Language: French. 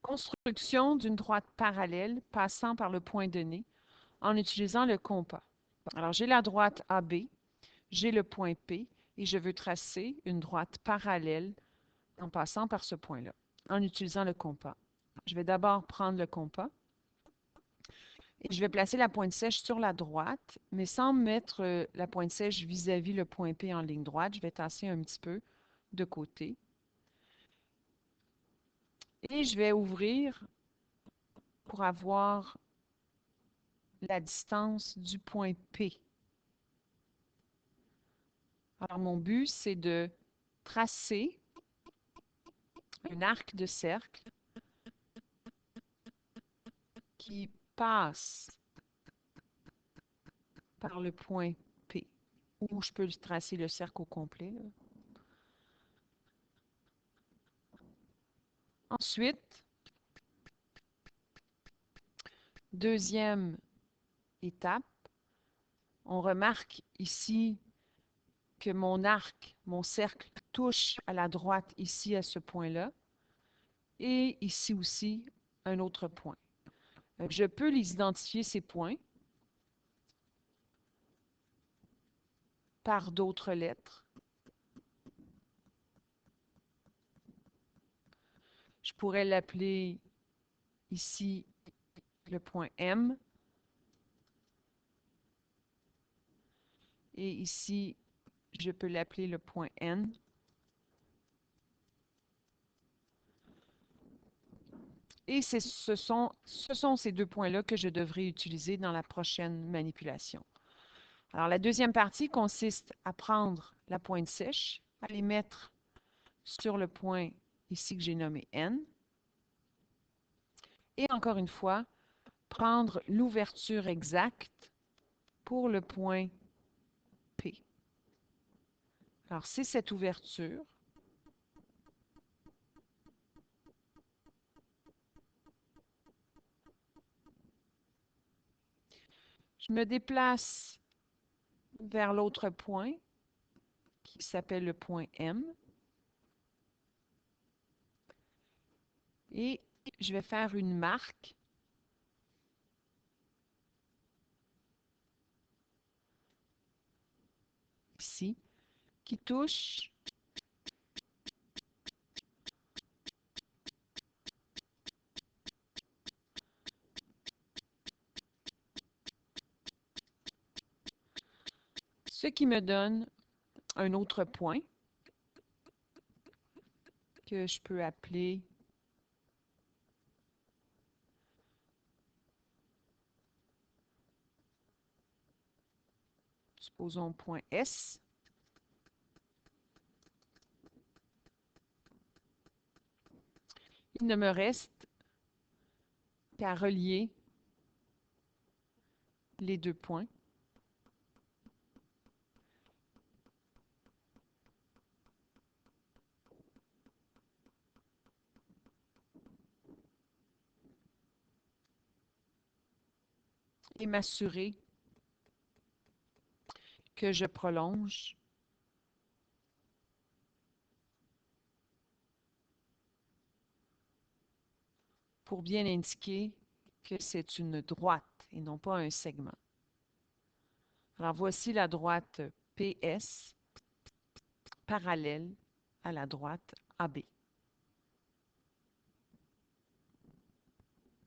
Construction d'une droite parallèle passant par le point donné en utilisant le compas. Alors, j'ai la droite AB, j'ai le point P et je veux tracer une droite parallèle en passant par ce point-là, en utilisant le compas. Je vais d'abord prendre le compas et je vais placer la pointe sèche sur la droite, mais sans mettre la pointe sèche vis-à-vis le point P en ligne droite. Je vais tasser un petit peu de côté. Et je vais ouvrir pour avoir la distance du point P. Alors, mon but, c'est de tracer un arc de cercle qui passe par le point P, ou je peux tracer le cercle au complet, là. Ensuite, deuxième étape, on remarque ici que mon arc, mon cercle, touche à la droite ici à ce point-là, et ici aussi un autre point. Je peux les identifier, ces points, par d'autres lettres. Je pourrais l'appeler ici le point M. Et ici, je peux l'appeler le point N. Et ce sont ces deux points-là que je devrais utiliser dans la prochaine manipulation. Alors, la deuxième partie consiste à prendre la pointe sèche, à les mettre sur le point ici que j'ai nommé N. Et encore une fois, prendre l'ouverture exacte pour le point P. Alors, c'est cette ouverture. Je me déplace vers l'autre point qui s'appelle le point M. Et je vais faire une marque ici qui touche ce qui me donne un autre point que je peux appeler supposons point S. Il ne me reste qu'à relier les deux points. Et m'assurer que je prolonge pour bien indiquer que c'est une droite et non pas un segment. Alors voici la droite PS parallèle à la droite AB.